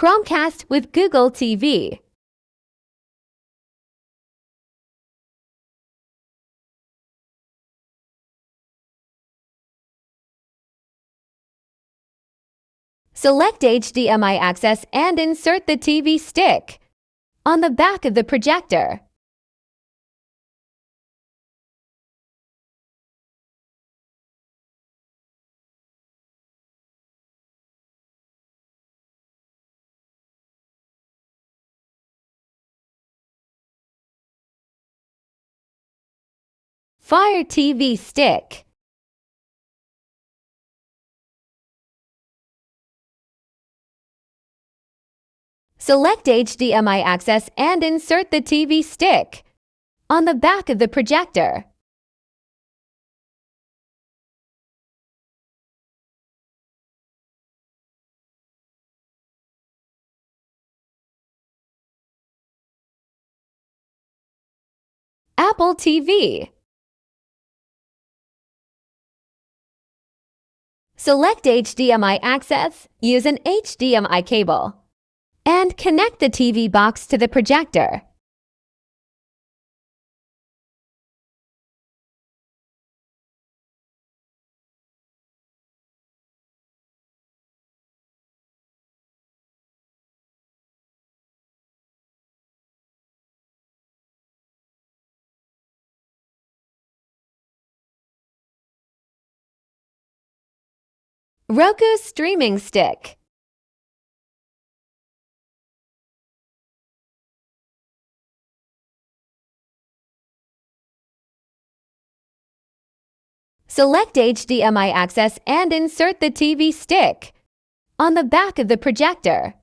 Chromecast with Google TV. Select HDMI access and insert the TV stick on the back of the projector. Fire TV stick. Select HDMI access and insert the TV stick on the back of the projector. Apple TV. Select HDMI access, use an HDMI cable, and connect the TV box to the projector. Roku streaming stick. Select HDMI access and insert the TV stick on the back of the projector.